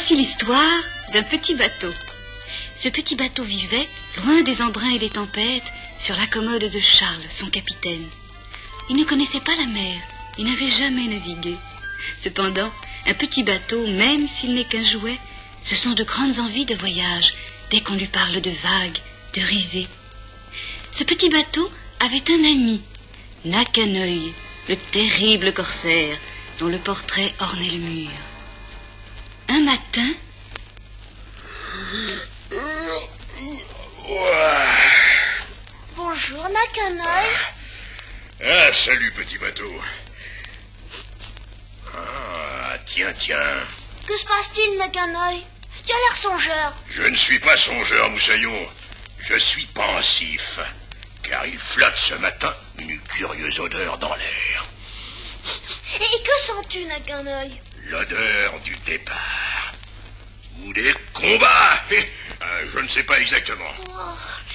Voici l'histoire d'un petit bateau. Ce petit bateau vivait, loin des embruns et des tempêtes, sur la commode de Charles, son capitaine. Il ne connaissait pas la mer, il n'avait jamais navigué. Cependant, un petit bateau, même s'il n'est qu'un jouet, ce sont de grandes envies de voyage, dès qu'on lui parle de vagues, de risées. Ce petit bateau avait un ami, Nakaneuil, le terrible corsaire, dont le portrait ornait le mur. Un matin... Bonjour, Nakaneuil. Ah, salut, petit bateau. Ah, tiens. Que se passe-t-il, Nakaneuil? Tu as l'air songeur. Je ne suis pas songeur, Moussaillon. Je suis pensif, car il flotte ce matin une curieuse odeur dans l'air. Et que sens-tu, Nakaneuil? L'odeur du départ. Ou des combats. Je ne sais pas exactement.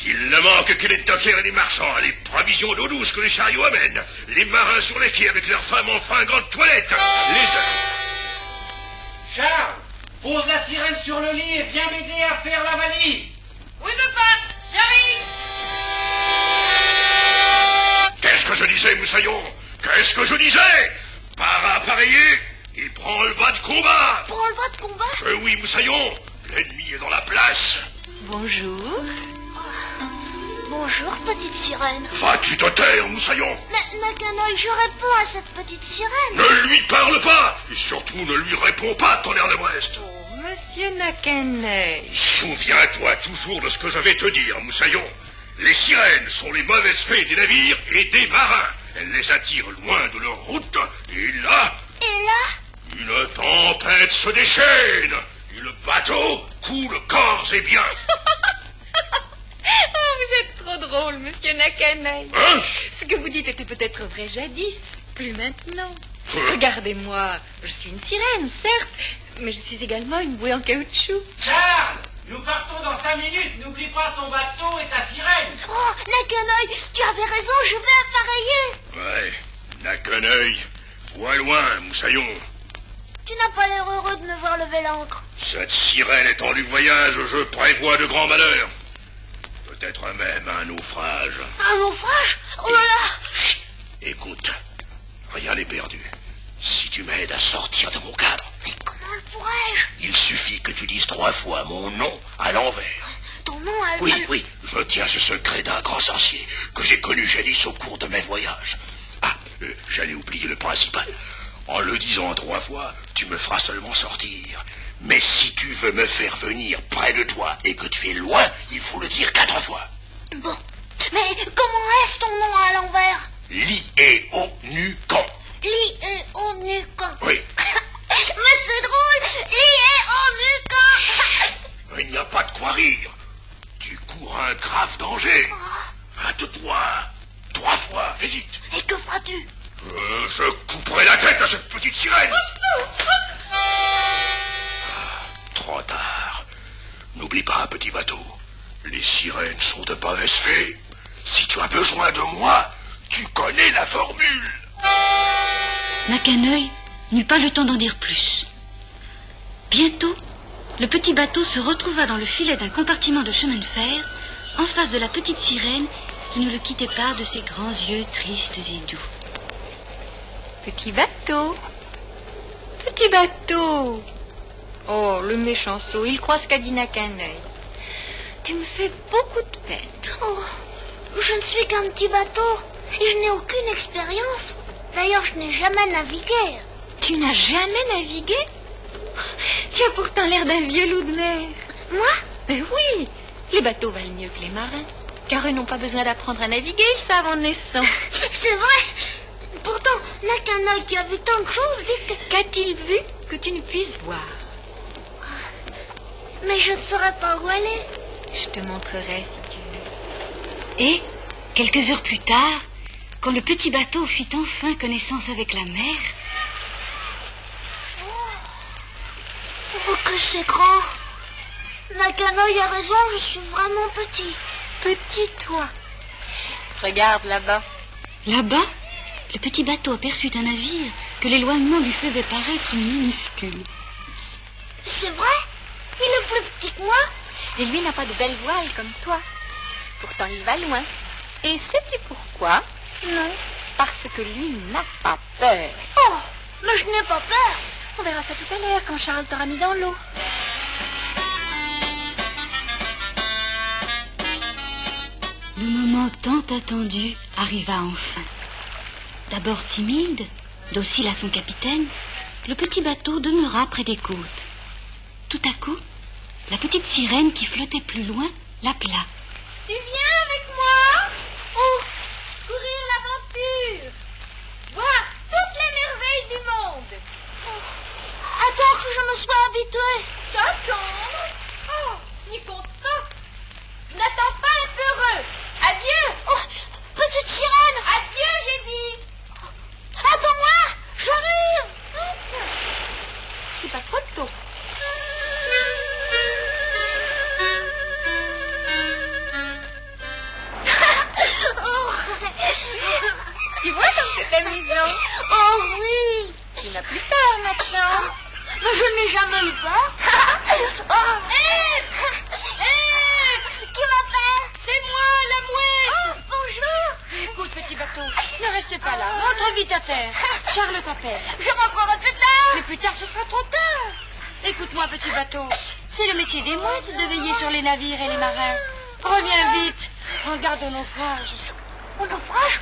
Il ne manque que les dockers et les marchands, les provisions d'eau douce que les chariots amènent, les marins sur les quais avec leurs femmes en fringante toilette, Charles, pose la sirène sur le lit et viens m'aider à faire la valise. Oui, papa, j'arrive. Qu'est-ce que je disais, Moussaillon? Qu'est-ce que je disais? Para appareillé et prends le bas de combat. Prends le bas de combat? Oui, Moussaillon, l'ennemi est dans la place. Bonjour. Bonjour, petite sirène. Vas-tu te taire, Moussaillon? Mais, Nakaneuil, je réponds à cette petite sirène. Ne lui parle pas, et surtout ne lui réponds pas, tonnerre de Brest. Oh, monsieur Nakaneuil. Souviens-toi toujours de ce que je vais te dire, Moussaillon. Les sirènes sont les mauvaises fées des navires et des marins. Elles les attirent loin de leur route, et là, une tempête se déchaîne, et le bateau coule corps et biens. Oh, vous êtes trop drôle, monsieur Nakaneuil. Hein? Ce que vous dites était peut-être vrai jadis, plus maintenant. Regardez-moi, je suis une sirène, certes, mais je suis également une bouée en caoutchouc. Charles, nous partons dans 5 minutes. N'oublie pas ton bateau et ta sirène. Oh, Nakaneuil, tu avais raison, je vais appareiller. Ouais, Nakaneuil, vois loin, Moussaillon. Tu n'as pas l'air heureux de me voir lever l'ancre. Cette sirène étant du voyage, je prévois de grands malheurs. Peut-être même un naufrage. Un naufrage? Oh là là! Chut, écoute, rien n'est perdu. Si tu m'aides à sortir de mon cadre, Mais comment le pourrais-je? il suffit que tu dises 3 fois mon nom à l'envers. Ton nom a... Oui, je tiens ce secret d'un grand sorcier que j'ai connu jadis au cours de mes voyages. Ah, j'allais oublier le principal. En le disant 3 fois, tu me feras seulement sortir. Mais si tu veux me faire venir près de toi et que tu es loin, il faut le dire 4 fois. Bon. Mais comment est-ce ton nom à l'envers? Li-e-o-nu-can. Li-e-o-nu-can. Oui. Mais c'est drôle! Li-e-o-nu-can. Il n'y a pas de quoi rire. Tu cours un grave danger. Hâte-toi. 3 fois, vite. Et que feras-tu? Je couperai la tête à cette petite sirène. Trop tard. N'oublie pas, petit bateau. Les sirènes sont de mauvaises fées. Si tu as besoin de moi, tu connais la formule. Nakaneuil n'eut pas le temps d'en dire plus. Bientôt, le petit bateau se retrouva dans le filet d'un compartiment de chemin de fer, en face de la petite sirène qui ne le quittait pas de ses grands yeux tristes et doux. Petit bateau. Petit bateau. Oh, le méchant sot, il croit ce qu'a dit Nakaneuil. Tu me fais beaucoup de peine. Oh, je ne suis qu'un petit bateau et je n'ai aucune expérience. D'ailleurs, je n'ai jamais navigué. Tu n'as jamais navigué? Tu as pourtant l'air d'un vieux loup de mer. Moi? Mais oui, les bateaux valent mieux que les marins, car eux n'ont pas besoin d'apprendre à naviguer, ils savent en naissant. C'est vrai. Pourtant, Nakaneuil qui a vu tant de choses dit que... Qu'a-t-il vu que tu ne puisses voir? Mais je ne saurais pas où aller. Je te montrerai si tu veux. Et, quelques heures plus tard, quand le petit bateau fit enfin connaissance avec la mer... Oh, que c'est grand. Nakaneuil a raison, je suis vraiment petit. Petit toi. Regarde là-bas. Là-bas, le petit bateau aperçut un navire que l'éloignement lui faisait paraître minuscule. C'est vrai? Il est plus petit que moi. Et lui n'a pas de belle voile comme toi. Pourtant, il va loin. Et sais-tu pourquoi? Non. Parce que lui n'a pas peur. Oh, mais je n'ai pas peur. On verra ça tout à l'heure quand Charles t'aura mis dans l'eau. Le moment tant attendu arriva enfin. D'abord timide, docile à son capitaine, le petit bateau demeura près des côtes. Tout à coup, la petite sirène qui flottait plus loin l'appela. Tu viens avec moi? Oh, Courir l'aventure. Voir toutes les merveilles du monde. attends que je me sois habituée. T'attendre? Oh, tu es content? N'attends pas un peu heureux. Adieu. Oh, petite sirène. Adieu, j'ai dit. Attends-moi, j'arrive. C'est pas trop tôt. Tu vois comme c'est amusant? Oh oui. Tu n'as plus peur maintenant. Mais je n'ai jamais eu peur. Oh. Qui m'appelle? C'est moi, la mouette. Oh, bonjour. Écoute, petit bateau, ne reste pas là. Rentre vite à terre. Charles t'appelle. Je reprendrai plus tard. Mais plus tard, ce sera trop tard. Écoute-moi, petit bateau. C'est le métier des mouettes de veiller sur les navires et les marins. Reviens vite. Regarde au naufrage. Au naufrage?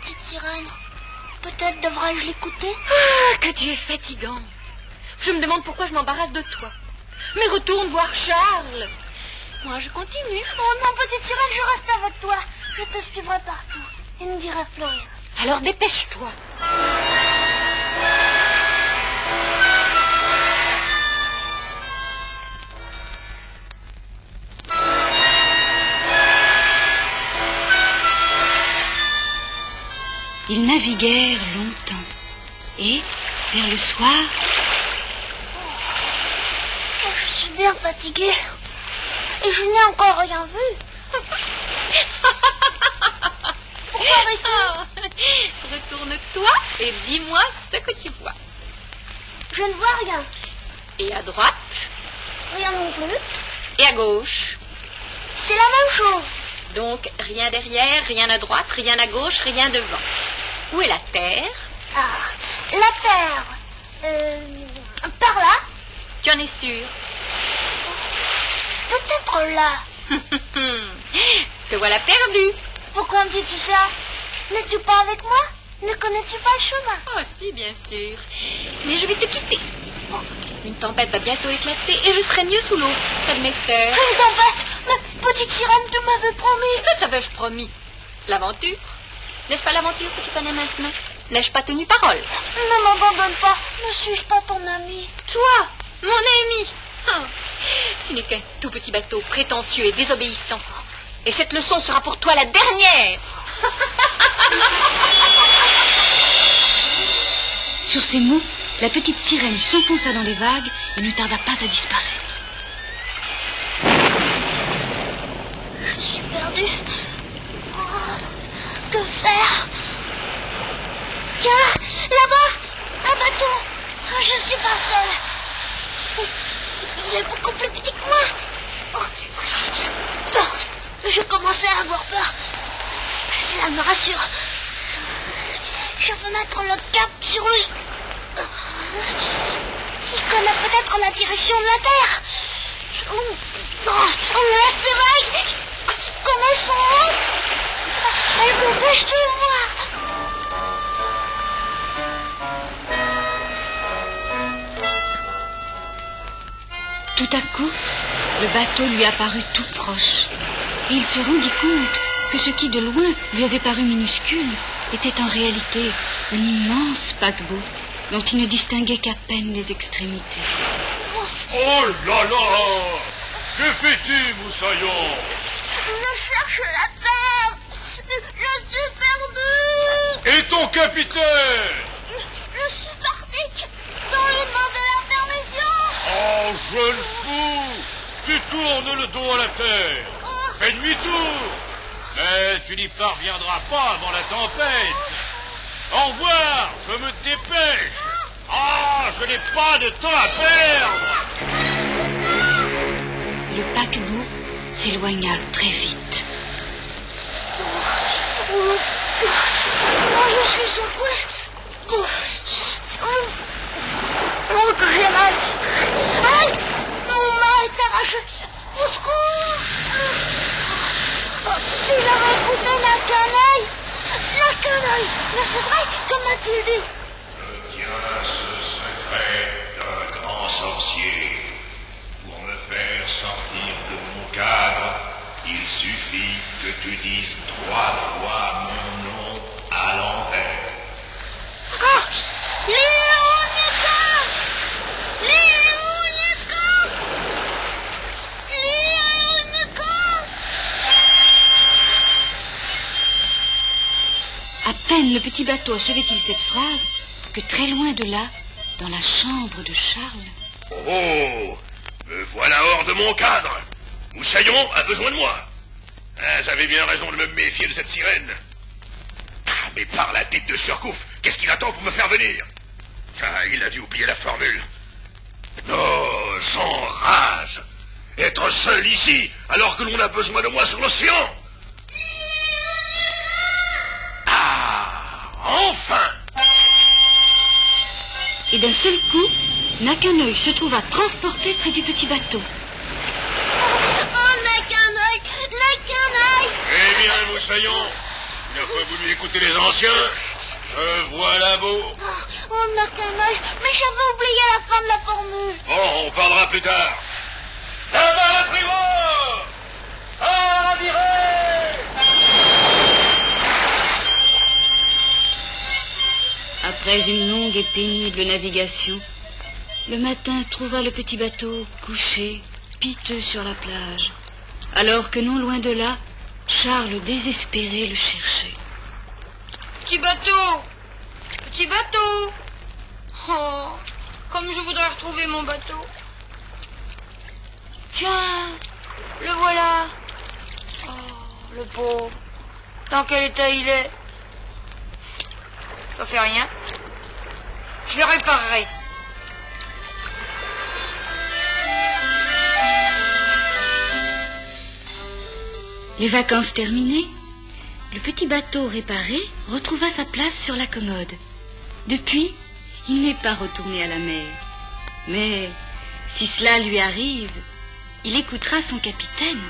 Petite sirène, peut-être devrais-je l'écouter? Ah, que tu es fatigant. Je me demande pourquoi je m'embarrasse de toi. Mais retourne voir Charles. Moi, je continue. Oh non, petite sirène, je reste avec toi. Je te suivrai partout et ne dirai plus rien. Alors dépêche-toi. Ils naviguèrent longtemps. Et, vers le soir, Oh, je suis bien fatiguée. Et je n'ai encore rien vu. Pourquoi arrêter? Retourne-toi et dis-moi ce que tu vois. Je ne vois rien. Et à droite, Rien non plus. et à gauche. C'est la même chose. Donc, rien derrière, rien à droite, rien à gauche, rien devant. Où est la terre? Ah, la terre. Par là? Tu en es sûr? Peut-être là. Te voilà perdu. Pourquoi me dis-tu ça? N'es-tu pas avec moi? Ne connais-tu pas le chemin? Oh si, bien sûr. Mais je vais te quitter. Oh, une tempête va bientôt éclater et je serai mieux sous l'eau, près de mes sœurs. Une tempête! Mais petite sirène, tu m'avais promis. Que t'avais-je promis? L'aventure? N'est-ce pas l'aventure que tu connais maintenant? N'ai-je pas tenu parole? Ne m'abandonne pas. Ne suis-je pas ton ami? Toi, mon ami. Oh, tu n'es qu'un tout petit bateau prétentieux et désobéissant. Et cette leçon sera pour toi la dernière. sur ces mots, la petite sirène s'enfonça dans les vagues et ne tarda pas à disparaître. Je suis perdue. Oh, que faire? Tiens, là-bas, un bateau. Je suis pas seule. Il est beaucoup plus petit que moi. Oh, je commençais à avoir peur. Cela me rassure. Je veux mettre le cap sur lui. Il connaît peut-être la direction de la Terre. Laisse ces vagues. Comme elles sont hautes. Elles m'empêchent de le voir. Tout à coup, le bateau lui apparut tout proche. Et il se rendit compte que ce qui de loin lui avait paru minuscule était en réalité un immense paquebot dont il ne distinguait qu'à peine les extrémités. Oh là là! Que fais-tu, Moussaillon? Je cherche la Terre. Je suis perdu. Et ton capitaine? Je suis parti sans lui demander la permission. Oh, jeune fou! Tu tournes le dos à la terre. Fais demi-tour. Mais tu n'y parviendras pas avant la tempête. Au revoir, je me dépêche. Ah, je n'ai pas de temps à perdre. le paquebot s'éloigna très vite. Je suis secouée. Oh, que j'ai mal. Aïe, mon main est arrachée. Au secours. Il avait écouté la canaille. La canaille. Mais c'est vrai, comme a-t-il dit? Je tiens ce secret d'un grand sorcier. Pour me faire sortir de mon cadre, il suffit que tu dises 3 fois mon nom à l'envers. Ah, Léonica! Léonica! Léonica! À peine le petit bateau achevait-il cette phrase que très loin de là, dans la chambre de Charles... Oh, me voilà hors de mon cadre. Moussaillon a besoin de moi. Ah, j'avais bien raison de me méfier de cette sirène. Ah, mais par la tête de Surcouf, qu'est-ce qu'il attend pour me faire venir? Ah, il a dû oublier la formule. Oh, j'enrage. Être seul ici, alors que l'on a besoin de moi sur l'océan. Ah, enfin! Et d'un seul coup, Nakaneuil se trouva transporté près du petit bateau. Oh, Nakaneuil! Nakaneuil! Eh bien, Moussaillon, il n'a pas voulu écouter les anciens. Voilà beau. Oh, Nakaneuil, mais j'avais oublié la fin de la formule. Bon, on parlera plus tard. Là-bas, la prévôt! À la virée! Après une longue et pénible navigation, le matin trouva le petit bateau couché, piteux sur la plage, alors que non loin de là, Charles désespéré le cherchait. Petit bateau! Petit bateau! Oh, comme je voudrais retrouver mon bateau. Tiens, le voilà. Oh, le pauvre. Dans quel état il est? Ça fait rien. Je le réparerai. Les vacances terminées, le petit bateau réparé retrouva sa place sur la commode. Depuis, il n'est pas retourné à la mer. Mais si cela lui arrive, il écoutera son capitaine